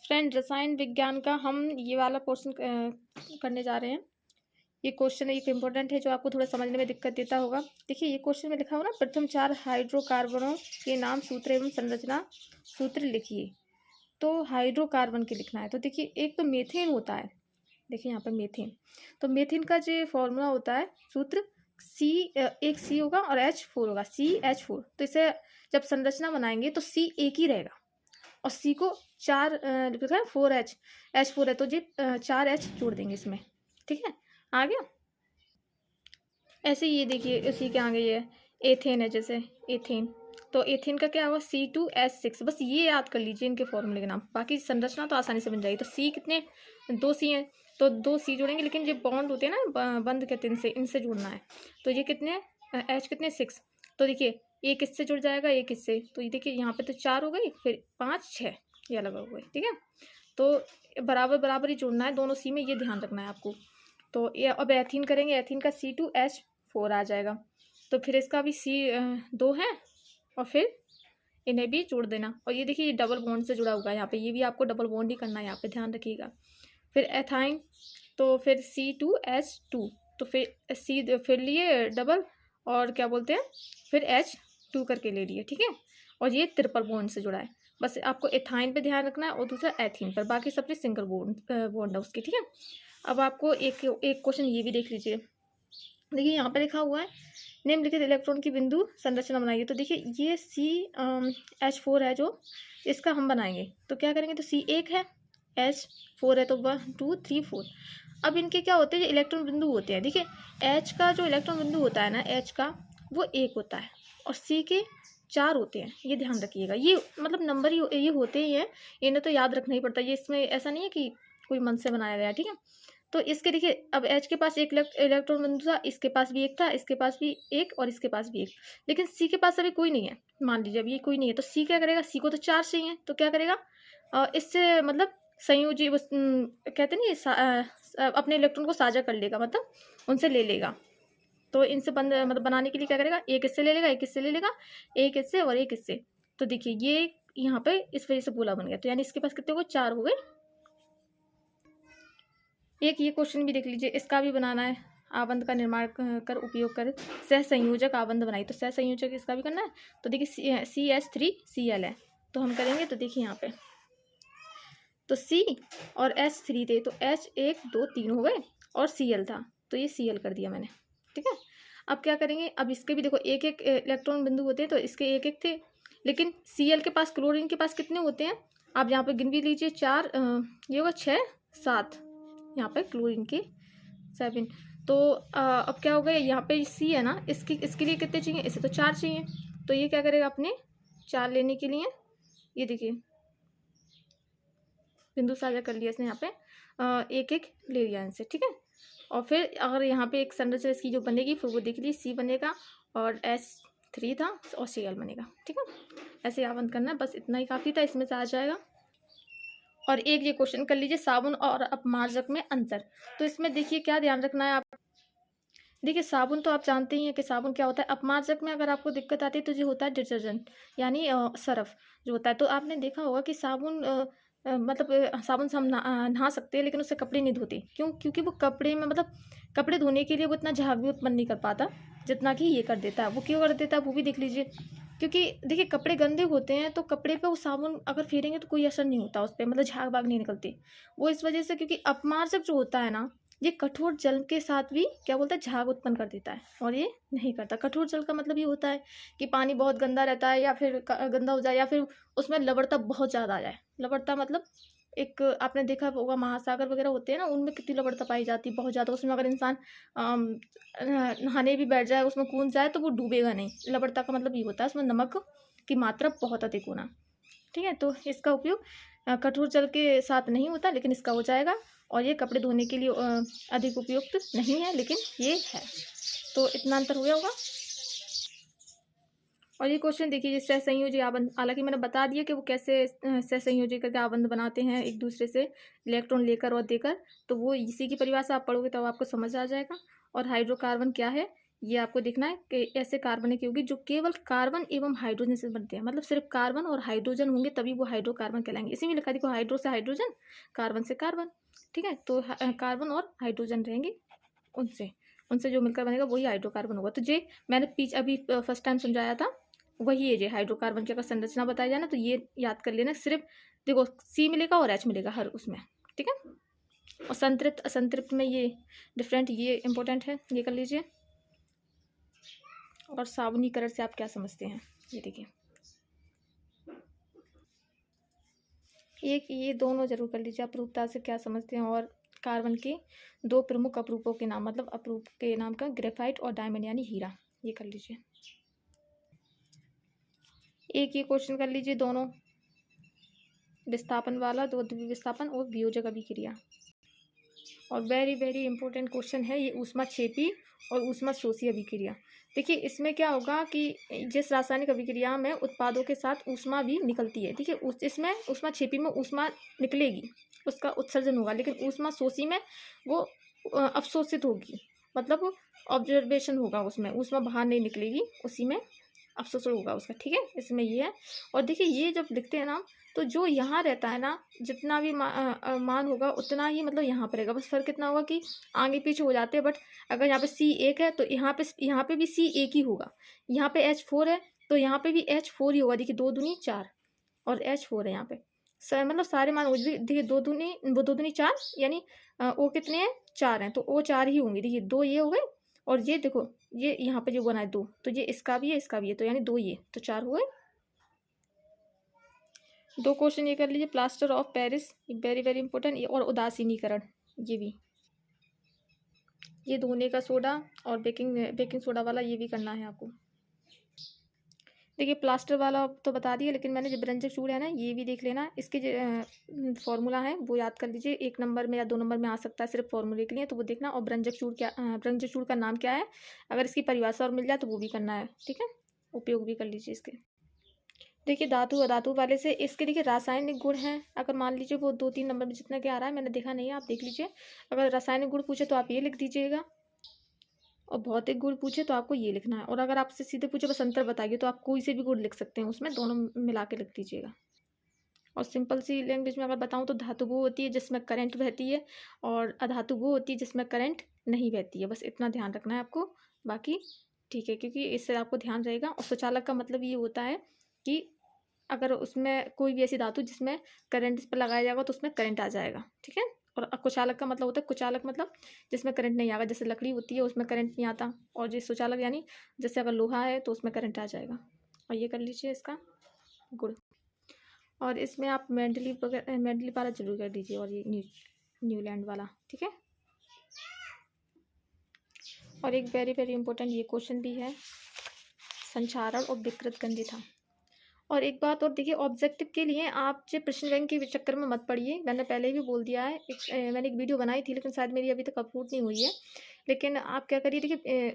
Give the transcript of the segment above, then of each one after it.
Friend, रसायन विज्ञान का हम ये वाला पोर्शन करने जा रहे हैं। ये क्वेश्चन एक इम्पोर्टेंट है जो आपको थोड़ा समझने में दिक्कत देता होगा। देखिए, ये क्वेश्चन में लिखा हो ना, प्रथम 4 हाइड्रोकार्बनों के नाम, सूत्र एवं संरचना सूत्र लिखिए। तो हाइड्रोकार्बन के लिखना है। तो देखिए, एक तो मीथेन होता है। देखिए यहाँ पर मीथेन, तो मीथेन का जो फॉर्मूला होता है, सूत्र एक सी होगा और H4 होगा, CH4। तो इसे जब संरचना बनाएंगे तो C एक ही रहेगा और सी को 4 लिखा है, 4H, H4 है तो जी 4H जोड़ देंगे इसमें। ठीक है, आ गया। ऐसे ये देखिए इसी के आगे ये एथेन है, जैसे एथेन, तो एथेन का क्या होगा, C2H6। बस ये याद कर लीजिए इनके फॉर्मूले के नाम, बाकी संरचना तो आसानी से बन जाएगी। तो सी कितने, 2 सी हैं तो 2 सी जोड़ेंगे, लेकिन जो बॉन्ड होते हैं ना, बंद कहते हैं, इनसे जुड़ना है। तो ये कितने, H कितने, 6। तो देखिए एक इससे जुड़ जाएगा, एक इससे, तो ये देखिए यहाँ पे तो 4 हो गई, फिर 5 6 ये अलग हो गई। ठीक है, तो बराबर बराबर ही जुड़ना है दोनों सी में, ये ध्यान रखना है आपको। तो ये अब एथीन करेंगे, एथीन का C2H4 आ जाएगा। तो फिर इसका भी C2 है और फिर इन्हें भी जोड़ देना। और ये देखिए ये डबल बॉन्ड से जुड़ा हुआ है यहाँ पे, ये भी आपको डबल बॉन्ड ही करना है, यहाँ पे ध्यान रखिएगा। फिर एथाइन, तो फिर C2H2, तो फिर लिए डबल और क्या बोलते हैं, फिर H2 करके ले लिए। ठीक है, और ये ट्रिपल बॉन्ड से जुड़ा है। बस आपको एथाइन पे ध्यान रखना है और दूसरा एथीन पर, बाकी सब सिंगल बॉन्ड है उसकी। ठीक है, अब आपको एक क्वेश्चन ये भी देख लीजिए। देखिए यहाँ पे लिखा हुआ है, निम्नलिखित इलेक्ट्रॉन की बिंदु संरचना बनाइए। तो देखिए ये CH4 है जो, इसका हम बनाएंगे तो क्या करेंगे, तो C1 है, H4 है, तो 1 2 3 4। अब इनके क्या होते हैं, जो इलेक्ट्रॉन बिंदु होते हैं, देखिए H का जो इलेक्ट्रॉन बिंदु होता है ना, H का वो 1 होता है और C के 4 होते हैं। ये ध्यान रखिएगा, ये मतलब नंबर ये होते ही हैं, इन्हें तो याद रखना ही पड़ता है। ये इसमें ऐसा नहीं है कि कोई मन से बनाया गया। ठीक है, तो इसके देखिए अब H के पास एक इलेक्ट्रॉन बिंदु था, इसके पास भी एक था, इसके पास भी एक और इसके पास भी एक, लेकिन C के पास अभी कोई नहीं है। मान लीजिए अभी ये कोई नहीं है, तो C क्या करेगा, C को तो 4 चाहिए, तो क्या करेगा, इससे मतलब संयोजी कहते नहीं, अपने इलेक्ट्रॉन को साझा कर लेगा, मतलब उनसे ले लेगा। तो इनसे मतलब बनाने के लिए क्या करेगा, एक इससे ले लेगा, एक इससे ले लेगा, एक इससे और एक इससे। तो देखिए ये यहाँ पे इस वजह से गोला बन गया, तो यानी इसके पास कितने हो गए, 4 हो गए। एक ये क्वेश्चन भी देख लीजिए, इसका भी बनाना है। आबंध का निर्माण कर उपयोग कर सह संयोजक आबंध बनाई, तो सह संयोजक इसका भी करना है। तो देखिए CH3Cl है, तो हम करेंगे। तो देखिए यहाँ पे तो C और H3 थे, तो H 1 2 3 हो गए और Cl था, तो ये Cl कर दिया मैंने। ठीक है, अब क्या करेंगे, अब इसके भी देखो एक एक इलेक्ट्रॉन बिंदु होते हैं, तो इसके एक एक थे, लेकिन Cl के पास, क्लोरीन के पास कितने होते हैं, आप यहाँ पे गिन भी लीजिए, 4 ये होगा 6 7, यहाँ पे क्लोरीन के 7। तो अब क्या हो गया, यहाँ पे C है ना, इसके लिए कितने चाहिए, इसे तो 4 चाहिए, तो ये क्या करेगा, अपने 4 लेने के लिए ये देखिए बिंदु साझा कर लिया इसने, यहाँ पे एक एक ले लिया इनसे। ठीक है, और फिर अगर यहाँ पे एक संरचना इसकी जो बनेगी, फिर वो देख लीजिए, C बनेगा और H3 था और Cl बनेगा। ठीक है, ऐसे याद करना है, बस इतना ही काफ़ी था, इसमें से आ जाएगा। और एक ये क्वेश्चन कर लीजिए, साबुन और अपमार्जक में अंतर। तो इसमें देखिए क्या ध्यान रखना है आप, देखिए साबुन तो आप जानते ही हैं कि साबुन क्या होता है। अपमार्जक में अगर आपको दिक्कत आती है तो जो होता है डिटर्जेंट, यानी सर्फ जो होता है। तो आपने देखा होगा कि साबुन मतलब साबुन से हम नहा सकते हैं, लेकिन उससे कपड़े नहीं धोते। क्यों, क्योंकि वो कपड़े में मतलब कपड़े धोने के लिए वो इतना झाग भी उत्पन्न नहीं कर पाता जितना कि ये कर देता है। वो क्यों कर देता है, वो भी देख लीजिए। क्योंकि देखिए कपड़े गंदे होते हैं, तो कपड़े पे वो साबुन अगर फेरेंगे तो कोई असर नहीं होता उस पर, मतलब झाग भाग नहीं निकलती। वो इस वजह से, क्योंकि अपमार्जक जो होता है ना, ये कठोर जल के साथ भी क्या बोलता है, झाग उत्पन्न कर देता है, और ये नहीं करता। कठोर जल का मतलब ये होता है कि पानी बहुत गंदा रहता है, या फिर गंदा हो जाए, या फिर उसमें लवणता बहुत ज़्यादा आ जाए। लवणता मतलब एक आपने देखा होगा महासागर वगैरह होते हैं ना, उनमें कितनी लवणता पाई जाती है, बहुत ज़्यादा। उसमें अगर इंसान नहाने भी बैठ जाए, उसमें कूद जाए, तो वो डूबेगा नहीं। लवणता का मतलब ये होता है उसमें नमक की मात्रा बहुत अधिक होना। ठीक है, तो इसका उपयोग कठोर जल के साथ नहीं होता, लेकिन इसका हो जाएगा। और ये कपड़े धोने के लिए अधिक उपयुक्त नहीं है, लेकिन ये है। तो इतना अंतर हो गया होगा। और ये क्वेश्चन देखिए, सहसंयोजी आबंध, हालांकि मैंने बता दिया कि वो कैसे सहसंयोजी करके आबंध बनाते हैं एक दूसरे से, इलेक्ट्रॉन लेकर और देकर। तो वो इसी की परिभाषा आप पढ़ोगे तो आपको समझ आ जाएगा। और हाइड्रोकार्बन क्या है, ये आपको देखना है कि ऐसे कार्बनिक यौगिक जो केवल कार्बन एवं हाइड्रोजन से बनते हैं, मतलब सिर्फ कार्बन और हाइड्रोजन होंगे तभी वो हाइड्रोकार्बन कहलाएंगे। इसी में लिखा देखो, हाइड्रो से हाइड्रोजन, कार्बन से कार्बन, ठीक है। तो कार्बन और हाइड्रोजन रहेंगे, उनसे उनसे जो मिलकर बनेगा वही हाइड्रोकार्बन होगा। तो ये मैंने अभी फर्स्ट टाइम समझाया था, वही है ये हाइड्रोकार्बन की अगर संरचना बताई जाए ना तो ये याद कर लेना। सिर्फ देखो सी मिलेगा और एच मिलेगा हर उसमें, ठीक है। और संतृप्त असंतृप्त में ये डिफरेंट, ये इंपॉर्टेंट है, ये कर लीजिए। और सावनीकरण से आप क्या समझते हैं, ये देखिए, एक ये दोनों जरूर कर लीजिए। अपरूपता से क्या समझते हैं, और कार्बन के दो प्रमुख अपरूपों के नाम, मतलब अपरूप के नाम का, ग्रेफाइट और डायमंड यानी हीरा, ये कर लीजिए। एक ये क्वेश्चन कर लीजिए दोनों, विस्थापन वाला, दो विस्थापन और वियोजक अभिक्रिया। और वेरी वेरी इंपॉर्टेंट क्वेश्चन है ये, ऊष्माक्षेपी और ऊष्माशोषी अभिक्रिया। देखिए इसमें क्या होगा कि जिस रासायनिक अभिक्रिया में उत्पादों के साथ ऊष्मा भी निकलती है, ठीक है, इसमें ऊष्माक्षेपी में ऊष्मा निकलेगी, उसका उत्सर्जन होगा, लेकिन ऊष्माशोषी में वो अवशोषित होगी, मतलब ऑब्जर्वेशन होगा, उसमें ऊष्मा बाहर नहीं निकलेगी, उसी में अवशोषण होगा उसका, ठीक है। इसमें ये है। और देखिए ये जब लिखते हैं ना, तो जो यहाँ रहता है ना, जितना भी मान होगा उतना ही मतलब यहाँ पर रहेगा, बस फर्क कितना होगा कि आगे पीछे हो जाते हैं। बट अगर यहाँ पे C1 है तो यहाँ पे भी C1 ही होगा। यहाँ पे H4 है तो यहाँ पे भी H4 ही होगा। देखिए 2 दूनी 4 और H4 है यहाँ पे, मतलब सारे मान देखिए 2 दूनी 4, यानी O कितने हैं, 4 हैं, तो O 4 ही होंगे। देखिए 2 ये हो गए, और ये देखो ये यहाँ पे जो बना है 2, तो ये इसका भी है इसका भी है, तो यानी 2 ये, तो 4 हुए। 2 क्वेश्चन ये कर लीजिए, plaster of Paris, very very important, और उदासीनीकरण, ये भी, ये धोने का सोडा और बेकिंग सोडा वाला, ये भी करना है आपको। देखिए प्लास्टर वाला तो बता दिया, लेकिन मैंने जो व्यंजक चूड़ है ना, ये भी देख लेना। इसके जो फॉर्मूला है वो याद कर लीजिए, 1 नंबर में या 2 नंबर में आ सकता है सिर्फ फॉर्मूले के लिए, तो वो देखना। और व्यंजक चूड़ का नाम क्या है, अगर इसकी परिभाषा और मिल जाए तो वो भी करना है, ठीक है, उपयोग भी कर लीजिए इसके। देखिए धातु अधातु वाले से इसके देखिए रासायनिक गुण हैं, अगर मान लीजिए वो 2-3 नंबर में जितना क्या आ रहा है, मैंने देखा नहीं है, आप देख लीजिए। अगर रासायनिक गुण पूछे तो आप ये लिख दीजिएगा, और भौतिक गुण पूछे तो आपको ये लिखना है। और अगर आपसे सीधे पूछे बस अंतर बताइए तो आप कोई से भी गुण लिख सकते हैं, उसमें दोनों मिला के लिख दीजिएगा। और सिंपल सी लैंग्वेज में अगर बताऊं तो धातु वो होती है जिसमें करंट बहती है, और अधातु वो होती है जिसमें करंट नहीं बहती है, बस इतना ध्यान रखना है आपको, बाकी ठीक है, क्योंकि इससे आपको ध्यान रहेगा। और सुचालक का मतलब ये होता है कि अगर उसमें कोई भी ऐसी धातु जिसमें करंट इस पर लगाया जाएगा तो उसमें करंट आ जाएगा, ठीक है। और कुचालक का मतलब होता है, कुचालक मतलब जिसमें करंट नहीं आएगा, जैसे लकड़ी होती है उसमें करंट नहीं आता, और जो सुचालक यानी जैसे अगर लोहा है तो उसमें करंट आ जाएगा। और ये कर लीजिए इसका गुण। और इसमें आप मेंडली वाला जरूर कर दीजिए, और ये न्यूलैंड वाला, ठीक है। और एक वेरी वेरी इंपॉर्टेंट ये क्वेश्चन भी है, संचारण और विकृत गंधि था। और एक बात और देखिए, ऑब्जेक्टिव के लिए आप जो प्रश्न बैंक के चक्कर में मत पड़िए, मैंने पहले भी बोल दिया है। मैंने एक वीडियो बनाई थी लेकिन शायद मेरी अभी तक अपलोड नहीं हुई है। लेकिन आप क्या करिए, देखिए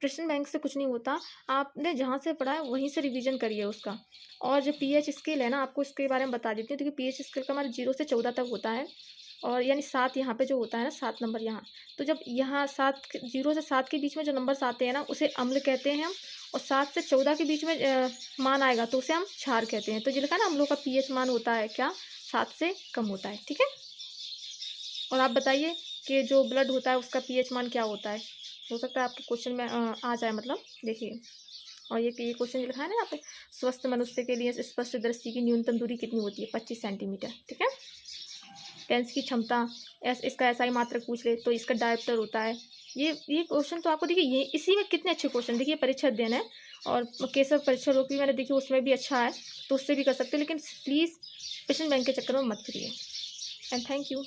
प्रश्न बैंक से कुछ नहीं होता, आपने जहाँ से पढ़ा है वहीं से रिवीजन करिए उसका। और जो पीएच स्केल है ना, आपको इसके बारे में बता देती हूँ। देखिए पीएच स्केल का हमारा 0 से 14 तक होता है, और यानी 7 यहाँ पे जो होता है ना, 7 नंबर यहाँ। तो जब यहाँ 0 से 7 के बीच में जो नंबर्स आते हैं ना, उसे अम्ल कहते हैं हम। और 7 से 14 के बीच में मान आएगा तो उसे हम क्षार कहते हैं। तो ये लिखा ना, अम्लों का पीएच मान होता है क्या, 7 से कम होता है, ठीक है। और आप बताइए कि जो ब्लड होता है उसका पीएच मान क्या होता है, हो सकता है आपके क्वेश्चन में आ जाए, मतलब देखिए। और ये क्वेश्चन लिखा है ना यहाँ पे, स्वस्थ मनुष्य के लिए स्पष्ट दृष्टि की न्यूनतम दूरी कितनी होती है, 25 सेंटीमीटर, ठीक है। लेंस की क्षमता, इसका SI मात्रक पूछ ले तो इसका डायप्टर होता है। ये क्वेश्चन तो आपको देखिए, ये इसी में कितने अच्छे क्वेश्चन, देखिए परीक्षा अध्ययन है, और केशव परीक्षा रोक भी मैंने देखी, उसमें भी अच्छा है, तो उससे भी कर सकते हो। लेकिन प्लीज़ क्वेश्चन बैंक के चक्कर में मत फिरिए। And thank you.